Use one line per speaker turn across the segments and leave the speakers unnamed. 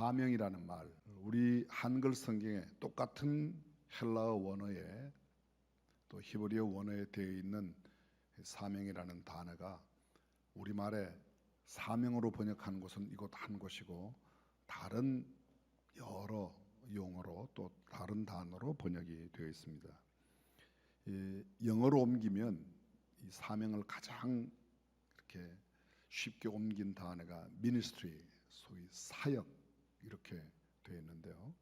사명이라는 말, 우리 한글 성경에 똑같은 헬라어 원어에 또 히브리어 원어에 되어 있는 사명이라는 단어가 우리말에 사명으로 번역한 곳은 이곳 한 곳이고 다른 여러 용어로 또 다른 단어로 번역이 되어 있습니다. 영어로 옮기면 이 사명을 가장 이렇게 쉽게 옮긴 단어가 ministry, 소위 사역 이렇게 되어 있는데요.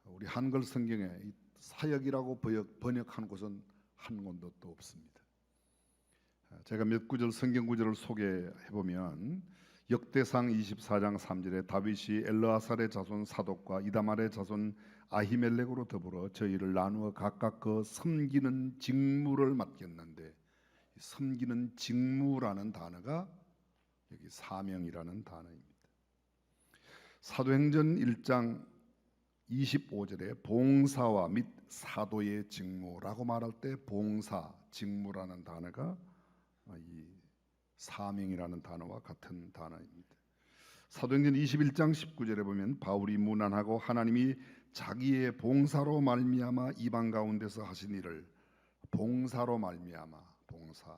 우리 한글 성경에 이 사역이라고 번역한 곳은 한 군데도 없습니다. 제가 몇 구절 성경 구절을 소개해 보면 역대상 24장 3절에 다윗이 엘르아살의 자손 사독과 이다말의 자손 아히멜렉으로 더불어 저희를 나누어 각각 그 섬기는 직무를 맡겼는데, 섬기는 직무라는 단어가 여기 사명이라는 단어입니다. 사도행전 1장 25절에 봉사와 및 사도의 직무라고 말할 때 봉사, 직무라는 단어가 이 사명이라는 단어와 같은 단어입니다. 사도행전 21장 19절에 보면 바울이 문안하고 하나님이 자기의 봉사로 말미암아 이방 가운데서 하신 일을, 봉사로 말미암아, 봉사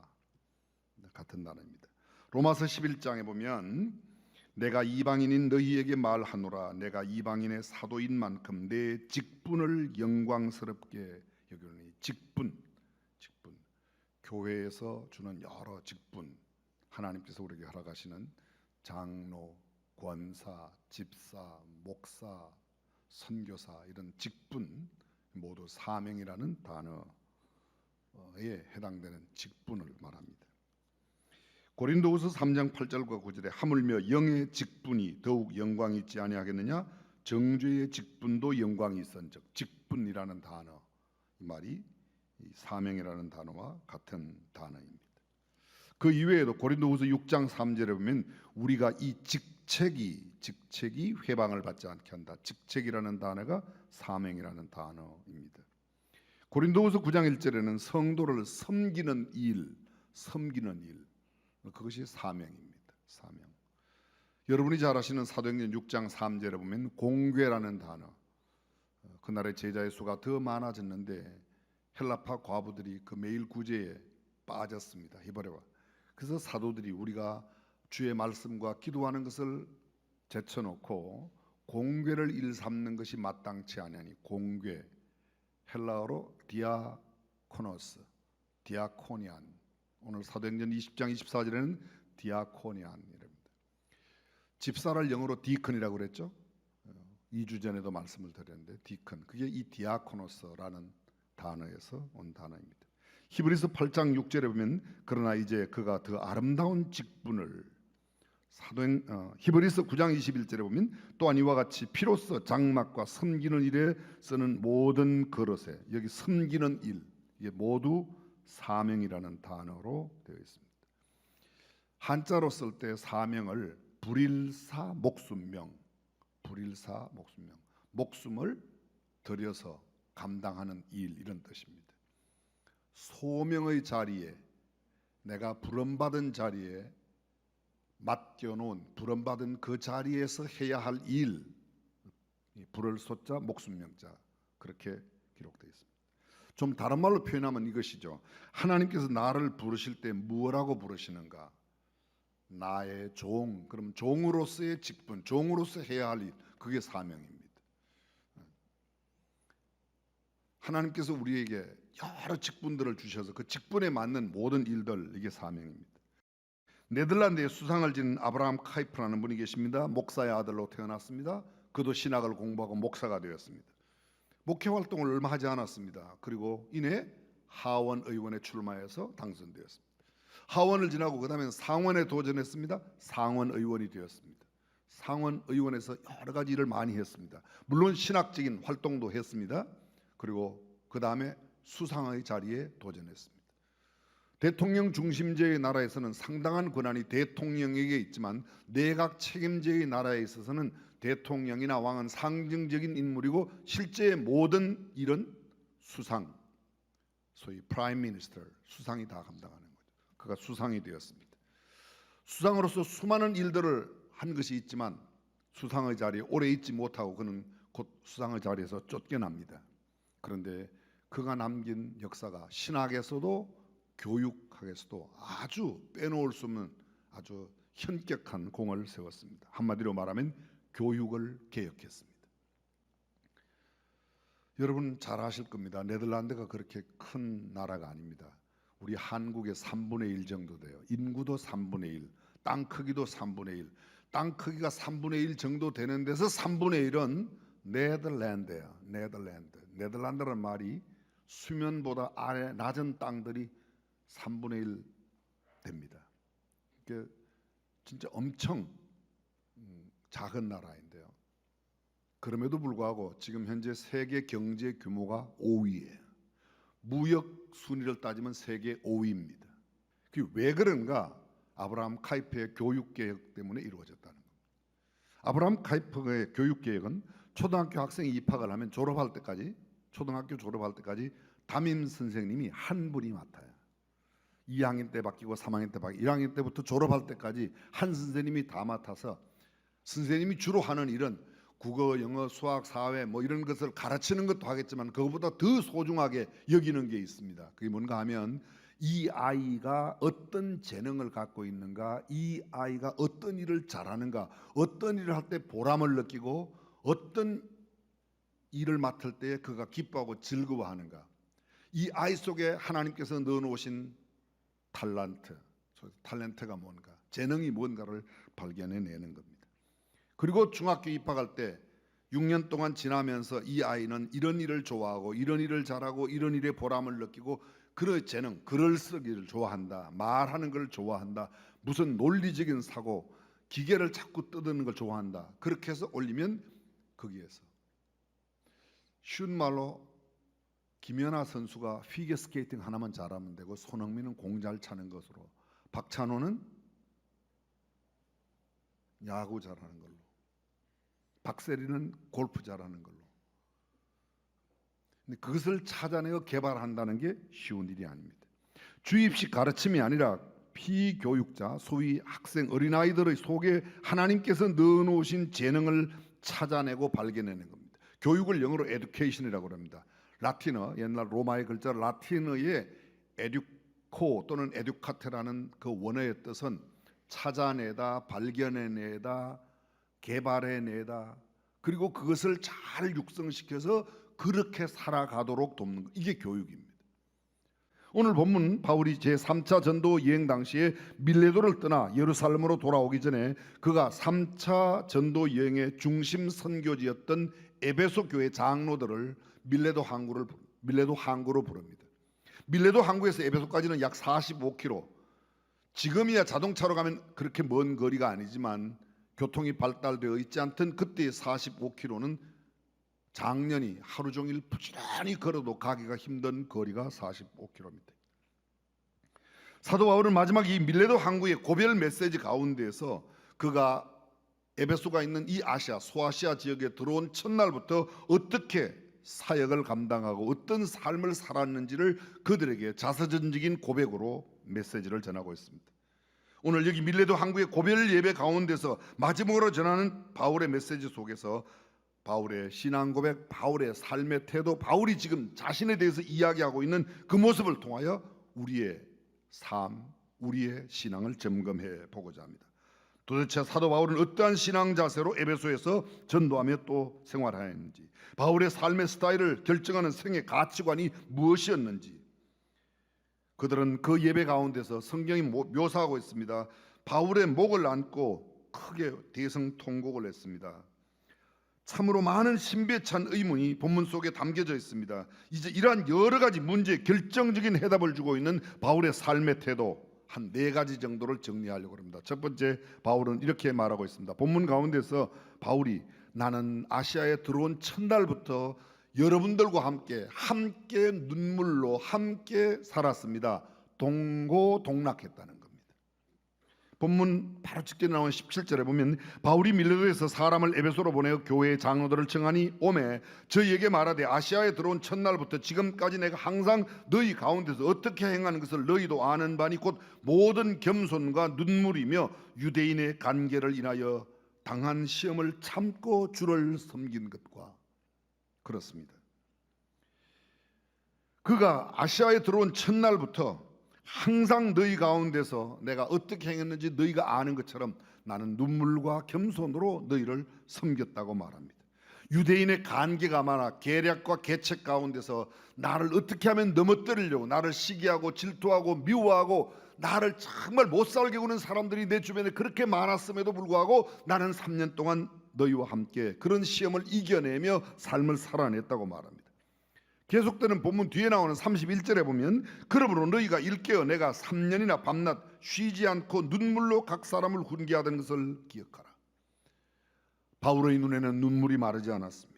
같은 단어입니다. 로마서 11장에 보면 내가 이방인인 너희에게 말하노라, 내가 이방인의 사도인 만큼 내 직분을 영광스럽게 여기노니. 직분, 교회에서 주는 여러 직분, 하나님께서 우리에게 허락하시는 장로, 권사, 집사, 목사, 선교사, 이런 직분 모두 사명이라는 단어에 해당되는 직분을 말합니다. 고린도후서 3장 8절과 9절에 하물며 영의 직분이 더욱 영광이 있지 아니하겠느냐, 정죄의 직분도 영광이 있은즉. 직분이라는 단어, 이 말이 이 사명이라는 단어와 같은 단어입니다. 그 이외에도 고린도후서 6장 3절에 보면 우리가 이 직책이 회방을 받지 않게 한다. 직책이라는 단어가 사명이라는 단어입니다. 고린도후서 9장 1절에는 성도를 섬기는 일, 그것이 사명입니다. 사명. 여러분이 잘 아시는 사도행전 6장 3절에 보면 공궤라는 단어, 그날의 제자의 수가 더 많아졌는데 헬라파 과부들이 그 매일 구제에 빠졌습니다. 히브리와. 그래서 사도들이 우리가 주의 말씀과 기도하는 것을 제쳐놓고 공궤를 일삼는 것이 마땅치 아니하니, 공궤, 헬라어로 디아코노스, 디아코니안, 오늘 사도행전 20장 24절에는 디아코니안이랍니다. 집사를 영어로 디컨이라고 그랬죠. 2주 전에도 말씀을 드렸는데 디컨, 그게 이 디아코노스라는 단어에서 온 단어입니다. 히브리서 8장 6절에 보면 그러나 이제 그가 더 아름다운 직분을, 히브리서 9장 21절에 보면 또한 이와 같이 피로써 장막과 섬기는 일에 쓰는 모든 그릇에, 여기 섬기는 일, 이게 모두 사명이라는 단어로 되어 있습니다. 한자로 쓸 때 사명을 불일사 목숨명, 목숨을 들여서 감당하는 일, 이런 뜻입니다. 소명의 자리에, 내가 부름받은 자리에 맡겨놓은, 부름받은 그 자리에서 해야 할 일, 불을 소자 목숨명자, 그렇게 기록되어 있습니다. 좀 다른 말로 표현하면 이것이죠. 하나님께서 나를 부르실 때 무엇라고 부르시는가? 나의 종, 그럼 종으로서의 직분, 종으로서 해야 할 일, 그게 사명입니다. 하나님께서 우리에게 여러 직분들을 주셔서 그 직분에 맞는 모든 일들, 이게 사명입니다. 네덜란드에 수상을 지닌 아브라함 카이프라는 분이 계십니다. 목사의 아들로 태어났습니다. 그도 신학을 공부하고 목사가 되었습니다. 목회 활동을 얼마 하지 않았습니다. 그리고 이내 하원 의원에 출마해서 당선되었습니다. 하원을 지나고 그 다음에 상원에 도전했습니다. 상원 의원이 되었습니다. 상원 의원에서 여러 가지 일을 많이 했습니다. 물론 신학적인 활동도 했습니다. 그리고 그 다음에 수상의 자리에 도전했습니다. 대통령 중심제의 나라에서는 상당한 권한이 대통령에게 있지만 내각 책임제의 나라에 있어서는 대통령이나 왕은 상징적인 인물이고 실제의 모든 일은 수상, 소위 프라임 미니스터, 수상이 다 감당하는 거죠. 그가 수상이 되었습니다. 수상으로서 수많은 일들을 한 것이 있지만 수상의 자리에 오래 있지 못하고 그는 곧 수상의 자리에서 쫓겨납니다. 그런데 그가 남긴 역사가 신학에서도 교육학에서도 아주 빼놓을 수 없는 아주 현격한 공을 세웠습니다. 한마디로 말하면 교육을 개혁했습니다. 여러분 잘 아실 겁니다. 네덜란드가 그렇게 큰 나라가 아닙니다. 우리 한국의 3분의 1 정도 돼요. 인구도 3분의 1, 땅 크기도 3분의 1. 땅 크기가 3분의 1 정도 되는 데서 3분의 1은 네덜란드예요. 네덜란드. 네덜란드라는 말이 수면보다 아래 낮은 땅들이 3분의 1 됩니다. 그게 진짜 엄청 작은 나라인데요. 그럼에도 불구하고 지금 현재 세계 경제 규모가 5위예요. 무역 순위를 따지면 세계 5위입니다. 그게 왜 그런가? 아브라함 카이퍼의 교육 개혁 때문에 이루어졌다는 겁니다. 아브라함 카이퍼의 교육 개혁은 초등학교 학생이 입학을 하면 졸업할 때까지, 초등학교 졸업할 때까지 담임 선생님이 한 분이 맡아요. 2학년 때 바뀌고 3학년 때 바뀌고 1학년 때부터 졸업할 때까지 한 선생님이 다 맡아서 선생님이 주로 하는 일은 국어, 영어, 수학, 사회 뭐 이런 것을 가르치는 것도 하겠지만 그것보다 더 소중하게 여기는 게 있습니다. 그게 뭔가 하면 이 아이가 어떤 재능을 갖고 있는가, 이 아이가 어떤 일을 잘하는가, 어떤 일을 할 때 보람을 느끼고 어떤 일을 맡을 때 그가 기뻐하고 즐거워하는가, 이 아이 속에 하나님께서 넣어놓으신 탤런트가 뭔가, 재능이 뭔가를 발견해내는 겁니다. 그리고 중학교 입학할 때 6년 동안 지나면서 이 아이는 이런 일을 좋아하고 이런 일을 잘하고 이런 일에 보람을 느끼고 그런 재능, 글을 쓰기를 좋아한다, 말하는 걸 좋아한다, 무슨 논리적인 사고, 기계를 자꾸 뜯는 걸 좋아한다. 그렇게 해서 올리면 거기에서 쉬운 말로 김연아 선수가 피겨스케이팅 하나만 잘하면 되고 손흥민은 공 잘 차는 것으로, 박찬호는 야구 잘하는 걸로, 박세리는 골프 잘하는 걸로. 근데 그것을 찾아내어 개발한다는 게 쉬운 일이 아닙니다. 주입식 가르침이 아니라 피교육자, 소위 학생, 어린아이들의 속에 하나님께서 넣어놓으신 재능을 찾아내고 발견해내는 겁니다. 교육을 영어로 education이라고 합니다. 라틴어, 옛날 로마의 글자 라틴어의 에듀코 또는 에듀카테라는 그 원어의 뜻은 찾아내다, 발견해내다, 개발해내다, 그리고 그것을 잘 육성시켜서 그렇게 살아가도록 돕는 것, 이게 교육입니다. 오늘 본문 바울이 제3차 전도 여행 당시에 밀레도를 떠나 예루살렘으로 돌아오기 전에 그가 3차 전도 여행의 중심 선교지였던 에베소 교회 장로들을 밀레도 항구로 부릅니다. 밀레도 항구에서 에베소까지는 약 45km. 지금이야 자동차로 가면 그렇게 먼 거리가 아니지만 교통이 발달되어 있지 않던 그때의 45km는 작년이 하루 종일 부지런히 걸어도 가기가 힘든 거리가 45km입니다. 사도 바울은 마지막 이 밀레도 항구의 고별 메시지 가운데에서 그가 에베소가 있는 이 아시아, 소아시아 지역에 들어온 첫날부터 어떻게 사역을 감당하고 어떤 삶을 살았는지를 그들에게 자서전적인 고백으로 메시지를 전하고 있습니다. 오늘 여기 밀레도 항구의 고별 예배 가운데서 마지막으로 전하는 바울의 메시지 속에서 바울의 신앙 고백, 바울의 삶의 태도, 바울이 지금 자신에 대해서 이야기하고 있는 그 모습을 통하여 우리의 삶, 우리의 신앙을 점검해 보고자 합니다. 도대체 사도 바울은 어떠한 신앙 자세로 에베소에서 전도하며 또 생활하였는지, 바울의 삶의 스타일을 결정하는 생애 가치관이 무엇이었는지, 그들은 그 예배 가운데서 성경이 묘사하고 있습니다. 바울의 목을 안고 크게 대성통곡을 했습니다. 참으로 많은 신비찬 의문이 본문 속에 담겨져 있습니다. 이제 이러한 여러 가지 문제에 결정적인 해답을 주고 있는 바울의 삶의 태도, 한 4가지 정도를 정리하려고 합니다. 첫 번째, 바울은 이렇게 말하고 있습니다. 본문 가운데서 바울이 나는 아시아에 들어온 첫날부터 여러분들과 함께 눈물로 함께 살았습니다. 동고동락했다는 겁니다. 본문 바로 직전에 나온 17절에 보면 바울이 밀레도에서 사람을 에베소로 보내어 교회의 장로들을 청하니 오매 저희에게 말하되 아시아에 들어온 첫날부터 지금까지 내가 항상 너희 가운데서 어떻게 행하는 것을 너희도 아는 바니 곧 모든 겸손과 눈물이며 유대인의 간계를 인하여 당한 시험을 참고 주를 섬긴 것과 그렇습니다. 그가 아시아에 들어온 첫날부터 항상 너희 가운데서 내가 어떻게 행했는지 너희가 아는 것처럼 나는 눈물과 겸손으로 너희를 섬겼다고 말합니다. 유대인의 간계가 많아 계략과 계책 가운데서 나를 어떻게 하면 넘어뜨리려고 나를 시기하고 질투하고 미워하고 나를 정말 못 살게 구는 사람들이 내 주변에 그렇게 많았음에도 불구하고 나는 3년 동안 너희와 함께 그런 시험을 이겨내며 삶을 살아냈다고 말합니다. 계속되는 본문 뒤에 나오는 31절에 보면 그러므로 너희가 일깨어 내가 3년이나 밤낮 쉬지 않고 눈물로 각 사람을 훈계하던 것을 기억하라. 바울의 눈에는 눈물이 마르지 않았습니다.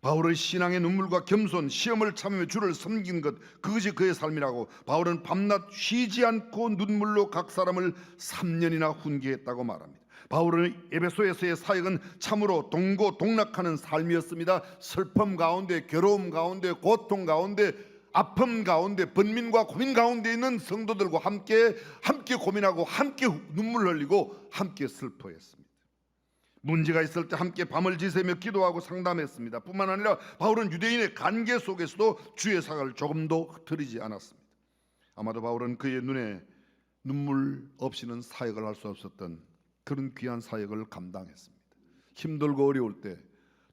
바울의 신앙의 눈물과 겸손, 시험을 참으며 주를 섬긴 것, 그것이 그의 삶이라고 바울은 밤낮 쉬지 않고 눈물로 각 사람을 3년이나 훈계했다고 말합니다. 바울의 에베소에서의 사역은 참으로 동고동락하는 삶이었습니다. 슬픔 가운데, 괴로움 가운데, 고통 가운데, 아픔 가운데, 번민과 고민 가운데 있는 성도들과 함께 고민하고 함께 눈물 흘리고 함께 슬퍼했습니다. 문제가 있을 때 함께 밤을 지새며 기도하고 상담했습니다. 뿐만 아니라 바울은 유대인의 관계 속에서도 주의 사과를 조금도 흐트리지 않았습니다. 아마도 바울은 그의 눈에 눈물 없이는 사역을 할 수 없었던 그런 귀한 사역을 감당했습니다. 힘들고 어려울 때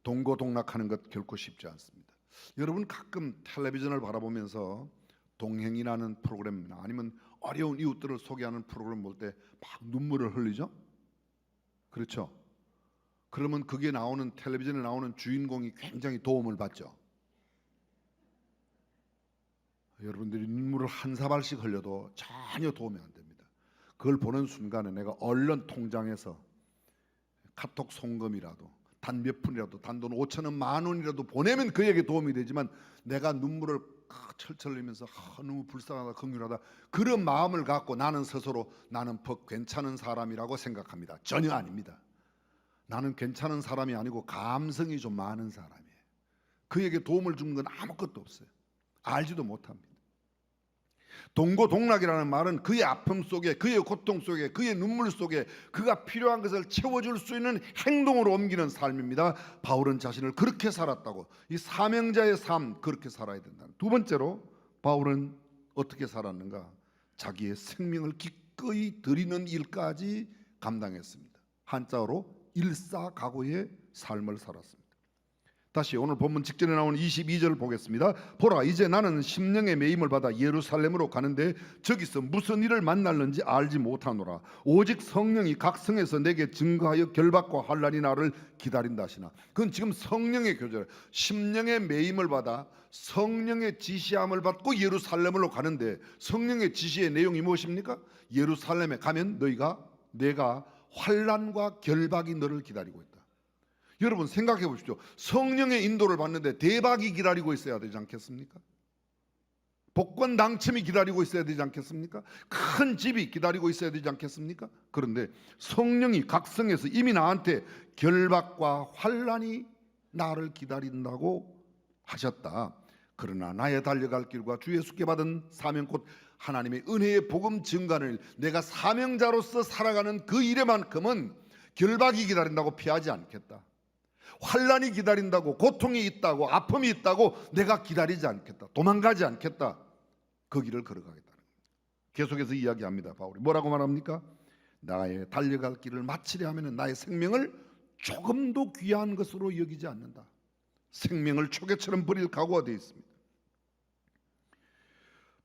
동고동락하는 것 결코 쉽지 않습니다. 여러분 가끔 텔레비전을 바라보면서 동행이라는 프로그램이나 아니면 어려운 이웃들을 소개하는 프로그램 볼 때 막 눈물을 흘리죠? 그렇죠? 그러면 그게 나오는 텔레비전에 나오는 주인공이 굉장히 도움을 받죠. 여러분들이 눈물을 한 사발씩 흘려도 전혀 도움이 안 됩니다. 그걸 보는 순간에 내가 얼른 통장에서 카톡 송금이라도 단 몇 푼이라도 단돈 5,000원, 10,000원이라도 보내면 그에게 도움이 되지만 내가 눈물을 철철 흘리면서 너무 불쌍하다, 긍휼하다 그런 마음을 갖고 나는 스스로 나는 괜찮은 사람이라고 생각합니다. 전혀 아닙니다. 나는 괜찮은 사람이 아니고 감성이 좀 많은 사람이에요. 그에게 도움을 준 건 아무것도 없어요. 알지도 못합니다. 동고동락이라는 말은 그의 아픔 속에, 그의 고통 속에, 그의 눈물 속에 그가 필요한 것을 채워줄 수 있는 행동으로 옮기는 삶입니다. 바울은 자신을 그렇게 살았다고, 이 사명자의 삶 그렇게 살아야 된다. 두 번째로 바울은 어떻게 살았는가? 자기의 생명을 기꺼이 드리는 일까지 감당했습니다. 한자어로 일사각오의 삶을 살았습니다. 다시 오늘 본문 직전에 나오는 22절 보겠습니다. 보라, 이제 나는 심령의 매임을 받아 예루살렘으로 가는데 저기서 무슨 일을 만날는지 알지 못하노라. 오직 성령이 각 성에서 내게 증거하여 결박과 환난이 나를 기다린다 하시나. 그건 지금 성령의 교절, 심령의 매임을 받아 성령의 지시함을 받고 예루살렘으로 가는데 성령의 지시의 내용이 무엇입니까? 예루살렘에 가면 내가 환난과 결박이 너를 기다리고 있다. 여러분 생각해 보십시오. 성령의 인도를 받는데 대박이 기다리고 있어야 되지 않겠습니까? 복권 당첨이 기다리고 있어야 되지 않겠습니까? 큰 집이 기다리고 있어야 되지 않겠습니까? 그런데 성령이 각성해서 이미 나한테 결박과 환난이 나를 기다린다고 하셨다. 그러나 나의 달려갈 길과 주 예수께 받은 사명 곧 하나님의 은혜의 복음 증가를 내가 사명자로서 살아가는 그 일에만큼은 결박이 기다린다고 피하지 않겠다. 환난이 기다린다고, 고통이 있다고, 아픔이 있다고 내가 기다리지 않겠다. 도망가지 않겠다. 그 길을 걸어가겠다는 겁니다. 계속해서 이야기합니다. 바울이 뭐라고 말합니까? 나의 달려갈 길을 마치려 하면 나의 생명을 조금도 귀한 것으로 여기지 않는다. 생명을 초계처럼 버릴 각오가 되어 있습니다.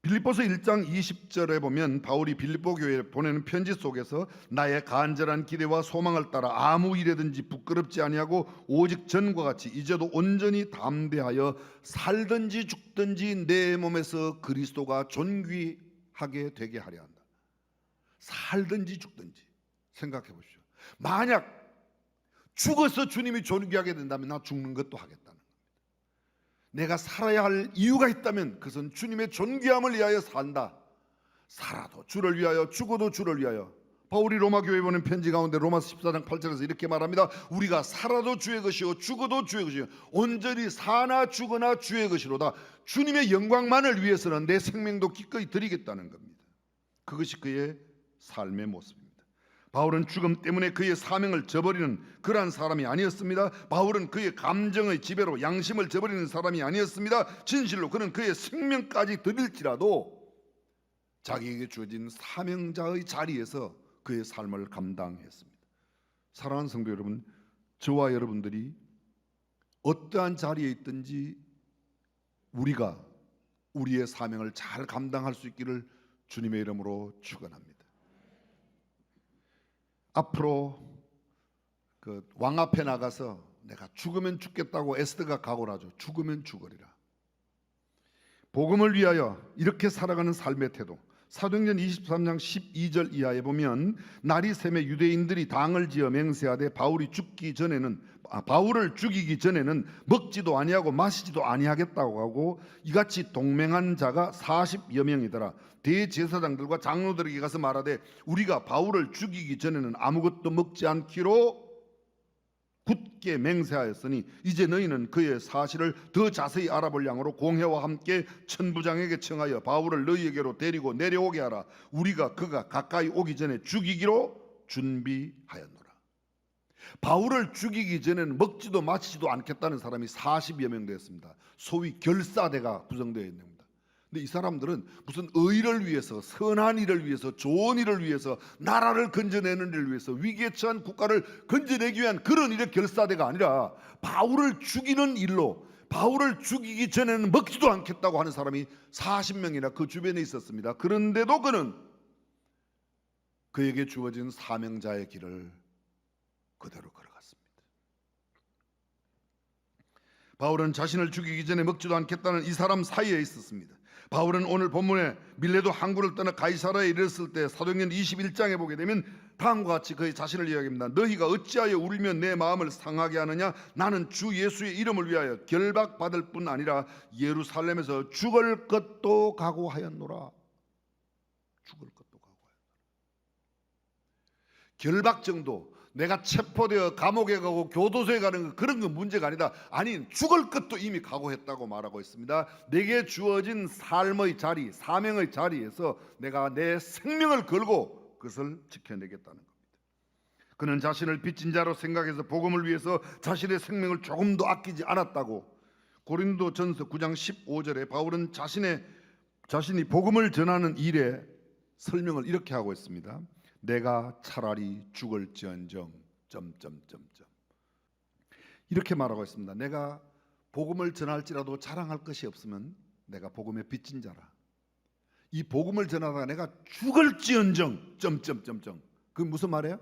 빌립보서 1장 20절에 보면 바울이 빌립보 교회에 보내는 편지 속에서 나의 간절한 기대와 소망을 따라 아무 일에든지 부끄럽지 아니하고 오직 전과 같이 이제도 온전히 담대하여 살든지 죽든지 내 몸에서 그리스도가 존귀하게 되게 하려 한다. 살든지 죽든지 생각해 보십시오. 만약 죽어서 주님이 존귀하게 된다면 나 죽는 것도 하겠다. 내가 살아야 할 이유가 있다면 그것은 주님의 존귀함을 위하여 산다. 살아도 주를 위하여, 죽어도 주를 위하여. 바울이 로마 교회에 보낸 편지 가운데 로마서 14장 8절에서 이렇게 말합니다. 우리가 살아도 주의 것이요 죽어도 주의 것이요 온전히 사나 죽으나 주의 것이로다. 주님의 영광만을 위해서는 내 생명도 기꺼이 드리겠다는 겁니다. 그것이 그의 삶의 모습입니다. 바울은 죽음 때문에 그의 사명을 저버리는 그러한 사람이 아니었습니다. 바울은 그의 감정의 지배로 양심을 저버리는 사람이 아니었습니다. 진실로 그는 그의 생명까지 드릴지라도 자기에게 주어진 사명자의 자리에서 그의 삶을 감당했습니다. 사랑하는 성도 여러분, 저와 여러분들이 어떠한 자리에 있든지 우리가 우리의 사명을 잘 감당할 수 있기를 주님의 이름으로 축원합니다. 앞으로 그 왕 앞에 나가서 내가 죽으면 죽겠다고 에스더가 각오를 하죠. 죽으면 죽으리라. 복음을 위하여 이렇게 살아가는 삶의 태도. 사도행전 23장 12절 이하에 보면 날이 새매 유대인들이 당을 지어 맹세하되 바울을 죽이기 전에는 먹지도 아니하고 마시지도 아니하겠다고 하고 이같이 동맹한 자가 40여 명이더라. 대제사장들과 장로들에게 가서 말하되 우리가 바울을 죽이기 전에는 아무것도 먹지 않기로 굳게 맹세하였으니 이제 너희는 그의 사실을 더 자세히 알아볼 양으로 공회와 함께 천부장에게 청하여 바울을 너희에게로 데리고 내려오게 하라. 우리가 그가 가까이 오기 전에 죽이기로 준비하였노라. 바울을 죽이기 전에는 먹지도 마시지도 않겠다는 사람이 40여 명 되었습니다. 소위 결사대가 구성되어 있는 겁니다. 근데 이 사람들은 무슨 의를 위해서, 선한 일을 위해서, 좋은 일을 위해서, 나라를 건져내는 일을 위해서, 위기에 처한 국가를 건져내기 위한 그런 일의 결사대가 아니라 바울을 죽이는 일로, 바울을 죽이기 전에는 먹지도 않겠다고 하는 사람이 40명이나 그 주변에 있었습니다. 그런데도 그는 그에게 주어진 사명자의 길을 그대로 걸어갔습니다. 바울은 자신을 죽이기 전에 먹지도 않겠다는 이 사람 사이에 있었습니다. 바울은 오늘 본문에 밀레도 항구를 떠나 가이사라에 이르렀을 때 사도행전 21장에 보게 되면 다음과 같이 그의 자신을 이야기합니다. 너희가 어찌하여 울며 내 마음을 상하게 하느냐? 나는 주 예수의 이름을 위하여 결박받을 뿐 아니라 예루살렘에서 죽을 것도 각오하였노라. 죽을 것도 각오하였노라. 결박 정도, 내가 체포되어 감옥에 가고 교도소에 가는 그런 건 문제가 아니다. 아니, 죽을 것도 이미 각오했다고 말하고 있습니다. 내게 주어진 삶의 자리, 사명의 자리에서 내가 내 생명을 걸고 그것을 지켜내겠다는 겁니다. 그는 자신을 빚진 자로 생각해서 복음을 위해서 자신의 생명을 조금도 아끼지 않았다고. 고린도전서 9장 15절에 바울은 자신이 복음을 전하는 일에 설명을 이렇게 하고 있습니다. 내가 차라리 죽을지언정 이렇게 말하고 있습니다. 내가 복음을 전할지라도 자랑할 것이 없으면 내가 복음에 빚진 자라. 이 복음을 전하다가 내가 죽을지언정 그게 무슨 말이에요?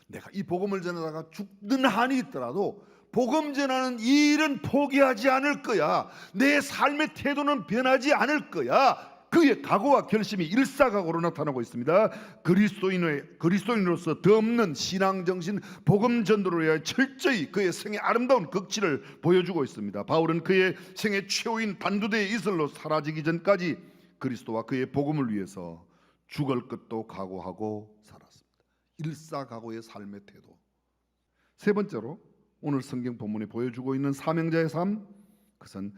내가 이 복음을 전하다가 죽는 한이 있더라도 복음 전하는 이 일은 포기하지 않을 거야. 내 삶의 태도는 변하지 않을 거야. 그의 각오와 결심이 일사각오로 나타나고 있습니다. 그리스도인으로서 덧없는 신앙정신, 복음 전도를 위하여 철저히 그의 생의 아름다운 극치를 보여주고 있습니다. 바울은 그의 생의 최후인 단두대의 이슬로 사라지기 전까지 그리스도와 그의 복음을 위해서 죽을 것도 각오하고 살았습니다. 일사각오의 삶의 태도. 세 번째로 오늘 성경 본문에 보여주고 있는 사명자의 삶, 그것은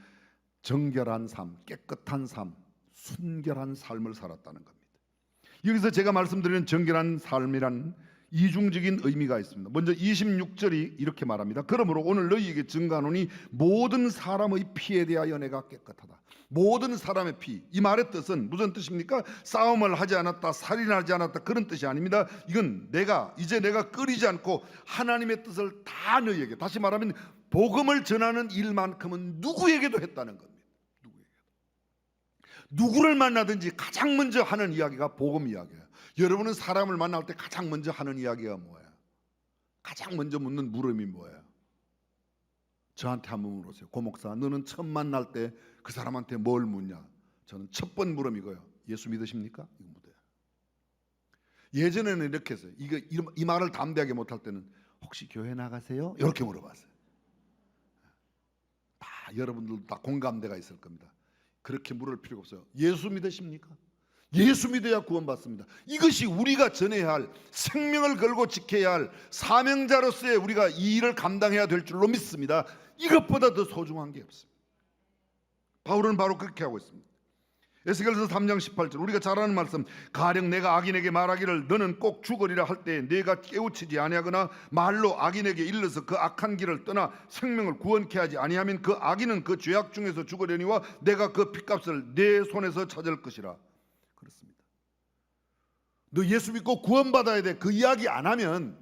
정결한 삶, 깨끗한 삶, 순결한 삶을 살았다는 겁니다. 여기서 제가 말씀드리는 정결한 삶이란 이중적인 의미가 있습니다. 먼저 26절이 이렇게 말합니다. 그러므로 오늘 너희에게 증거하노니 모든 사람의 피에 대하여 내가 깨끗하다. 모든 사람의 피, 이 말의 뜻은 무슨 뜻입니까? 싸움을 하지 않았다, 살인하지 않았다, 그런 뜻이 아닙니다. 이건 이제 내가 끓이지 않고 하나님의 뜻을 다 너희에게, 다시 말하면 복음을 전하는 일만큼은 누구에게도 했다는 겁니다. 누구를 만나든지 가장 먼저 하는 이야기가 복음 이야기예요. 여러분은 사람을 만날 때 가장 먼저 하는 이야기가 뭐예요? 가장 먼저 묻는 물음이 뭐예요? 저한테 한번 물어보세요. 고목사, 너는 처음 만날 때 그 사람한테 뭘 묻냐? 저는 첫 번 물음 이거예요. 예수 믿으십니까? 이거 묻어요. 예전에는 이렇게 했어요. 이 말을 담대하게 못할 때는 혹시 교회 나가세요? 이렇게 물어봤어요. 다 여러분들도 다 공감대가 있을 겁니다. 그렇게 물을 필요가 없어요. 예수 믿으십니까? 예수 믿어야 구원받습니다. 이것이 우리가 전해야 할, 생명을 걸고 지켜야 할 사명자로서의 우리가 이 일을 감당해야 될 줄로 믿습니다. 이것보다 더 소중한 게 없습니다. 바울은 바로 그렇게 하고 있습니다. 에스겔서 3장 18절 우리가 잘 아는 말씀, 가령 내가 악인에게 말하기를 너는 꼭 죽으리라 할 때 내가 깨우치지 아니하거나 말로 악인에게 일러서 그 악한 길을 떠나 생명을 구원케 하지 아니하면 그 악인은 그 죄악 중에서 죽으려니와 내가 그 핏값을 내 손에서 찾을 것이라. 그렇습니다. 너 예수 믿고 구원받아야 돼. 그 이야기 안 하면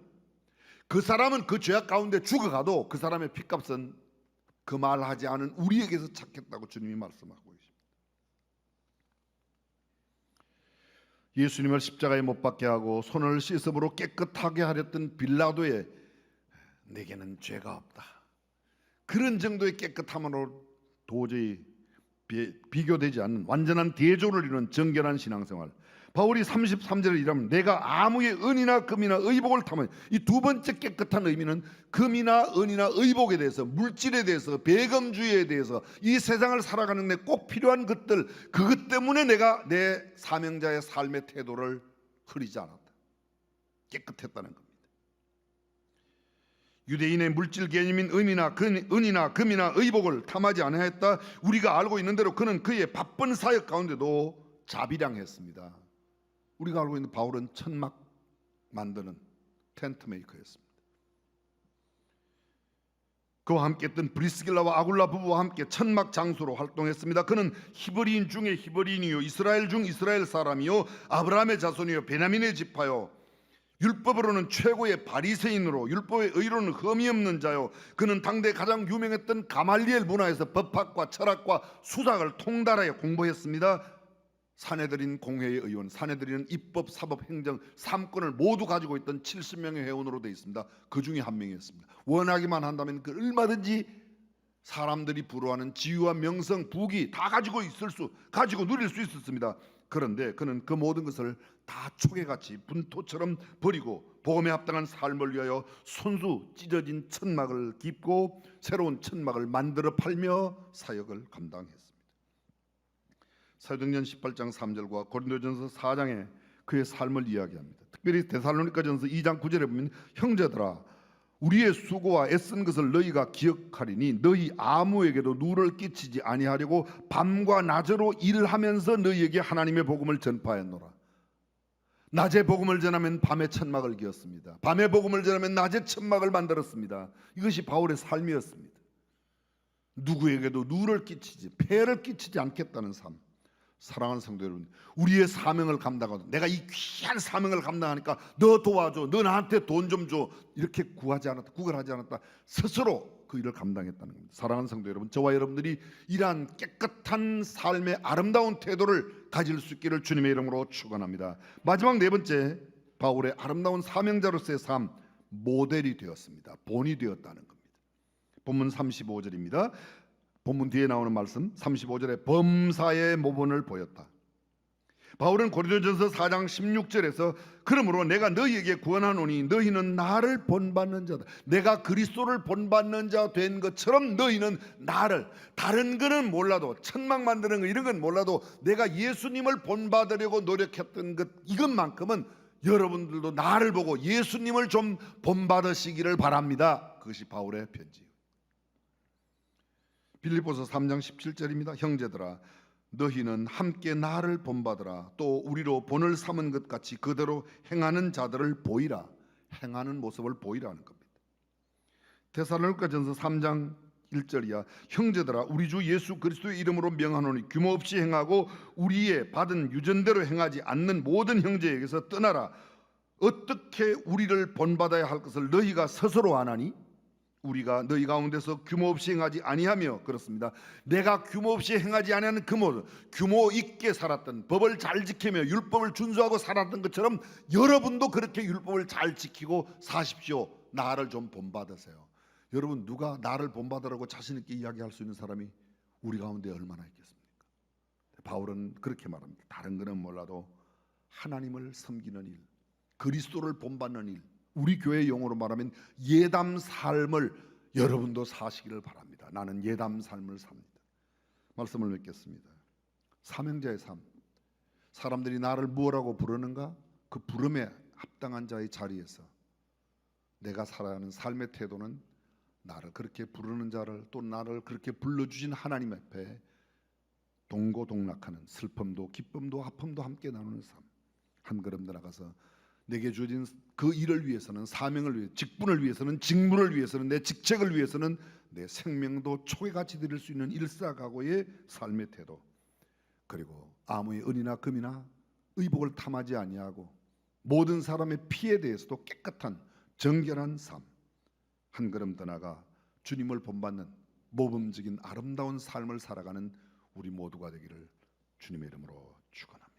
그 사람은 그 죄악 가운데 죽어가도 그 사람의 핏값은 그 말하지 않은 우리에게서 찾겠다고 주님이 말씀하고 계십니다. 예수님을 십자가에 못 박게 하고 손을 씻음으로 깨끗하게 하렸던 빌라도의 내게는 죄가 없다, 그런 정도의 깨끗함으로 도저히 비교되지 않는 완전한 대조를 이루는 정결한 신앙생활. 바울이 33절에 이르면 내가 아무의 은이나 금이나 의복을 탐하니, 이 두 번째 깨끗한 의미는 금이나 은이나 의복에 대해서, 물질에 대해서, 배금주의에 대해서, 이 세상을 살아가는 데 꼭 필요한 것들, 그것 때문에 내가 내 사명자의 삶의 태도를 흐리지 않았다, 깨끗했다는 겁니다. 유대인의 물질 개념인 은이나 금이나 의복을 탐하지 아니하였다. 우리가 알고 있는 대로 그는 그의 바쁜 사역 가운데도 자비량했습니다. 우리가 알고 있는 바울은 천막 만드는 텐트 메이커였습니다. 그와 함께 했던 브리스길라와 아굴라 부부와 함께 천막 장수로 활동했습니다. 그는 히브리인 중에 히브리인이요, 이스라엘 중 이스라엘 사람이요, 아브라함의 자손이요, 베냐민의 지파요, 율법으로는 최고의 바리새인으로, 율법의 의로는 흠이 없는 자요, 그는 당대 가장 유명했던 가말리엘 문화에서 법학과 철학과 수학을 통달하여 공부했습니다. 사내들인 공회의 의원, 사내들인 입법, 사법, 행정 3권을 모두 가지고 있던 70명의 회원으로 되어 있습니다. 그 중에 한 명이었습니다. 원하기만 한다면 그 얼마든지 사람들이 부러워하는 지위와 명성, 부귀 다 가지고 누릴 수 있었습니다. 그런데 그는 그 모든 것을 다 초계같이 분토처럼 버리고 복음에 합당한 삶을 위하여 손수 찢어진 천막을 깁고 새로운 천막을 만들어 팔며 사역을 감당했습니다. 사도행전 18장 3절과 고린도전서 4장에 그의 삶을 이야기합니다. 특별히 데살로니가전서 2장 9절에 보면 형제들아, 우리의 수고와 애쓴 것을 너희가 기억하리니 너희 아무에게도 누를 끼치지 아니하려고 밤과 낮으로 일하면서 너희에게 하나님의 복음을 전파했노라. 낮에 복음을 전하면 밤에 천막을 기었습니다. 밤에 복음을 전하면 낮에 천막을 만들었습니다. 이것이 바울의 삶이었습니다. 누구에게도 누를 끼치지, 폐를 끼치지 않겠다는 삶. 사랑하는 성도 여러분, 우리의 사명을 감당하고 내가 이 귀한 사명을 감당하니까 너 도와줘, 너 나한테 돈 좀 줘, 이렇게 구걸하지 않았다. 스스로 그 일을 감당했다는 겁니다. 사랑하는 성도 여러분, 저와 여러분들이 이러한 깨끗한 삶의 아름다운 태도를 가질 수 있기를 주님의 이름으로 축원합니다. 마지막 네 번째, 바울의 아름다운 사명자로서의 삶, 모델이 되었습니다. 본이 되었다는 겁니다. 본문 35절입니다. 본문 뒤에 나오는 말씀 35절에 범사의 모본을 보였다. 바울은 고린도전서 4장 16절에서 그러므로 내가 너희에게 구원하노니 너희는 나를 본받는 자다. 내가 그리스도를 본받는 자 된 것처럼 너희는 나를, 다른 거는 몰라도, 천막 만드는 거 이런 건 몰라도 내가 예수님을 본받으려고 노력했던 것, 이것만큼은 여러분들도 나를 보고 예수님을 좀 본받으시기를 바랍니다. 그것이 바울의 편지예요. 빌립보서 3장 17절입니다. 형제들아, 너희는 함께 나를 본받으라. 또 우리로 본을 삼은 것 같이 그대로 행하는 자들을 보이라. 행하는 모습을 보이라는 겁니다. 데살로니가전서 3장 1절이야. 형제들아, 우리 주 예수 그리스도의 이름으로 명하노니 규모 없이 행하고 우리의 받은 유전대로 행하지 않는 모든 형제에게서 떠나라. 어떻게 우리를 본받아야 할 것을 너희가 스스로 아나니? 우리가 너희 가운데서 규모 없이 행하지 아니하며, 그렇습니다. 내가 규모 없이 행하지 아니하는 그 모든 규모 있게 살았던, 법을 잘 지키며 율법을 준수하고 살았던 것처럼 여러분도 그렇게 율법을 잘 지키고 사십시오. 나를 좀 본받으세요. 여러분, 누가 나를 본받으라고 자신 있게 이야기할 수 있는 사람이 우리 가운데 얼마나 있겠습니까? 바울은 그렇게 말합니다. 다른 거는 몰라도 하나님을 섬기는 일, 그리스도를 본받는 일, 우리 교회 용어로 말하면 예담 삶을 여러분도 사시기를 바랍니다. 나는 예담 삶을 삽니다. 말씀을 맺겠습니다. 사명자의 삶, 사람들이 나를 무엇라고 부르는가? 그 부름에 합당한 자의 자리에서 내가 살아야 하는 삶의 태도는 나를 그렇게 부르는 자를, 또 나를 그렇게 불러주신 하나님 앞에 동고동락하는 슬픔도 기쁨도 아픔도 함께 나누는 삶. 한 걸음 더 나가서 내게 주어진 그 일을 위해서는, 사명을 위해, 직분을 위해서는, 직무를 위해서는, 내 직책을 위해서는 내 생명도 초게같이 드릴 수 있는 일사각오의 삶의 태도, 그리고 아무의 은이나 금이나 의복을 탐하지 아니하고 모든 사람의 피에 대해서도 깨끗한 정결한 삶. 한 걸음 더 나가 주님을 본받는 모범적인 아름다운 삶을 살아가는 우리 모두가 되기를 주님의 이름으로 축원합니다.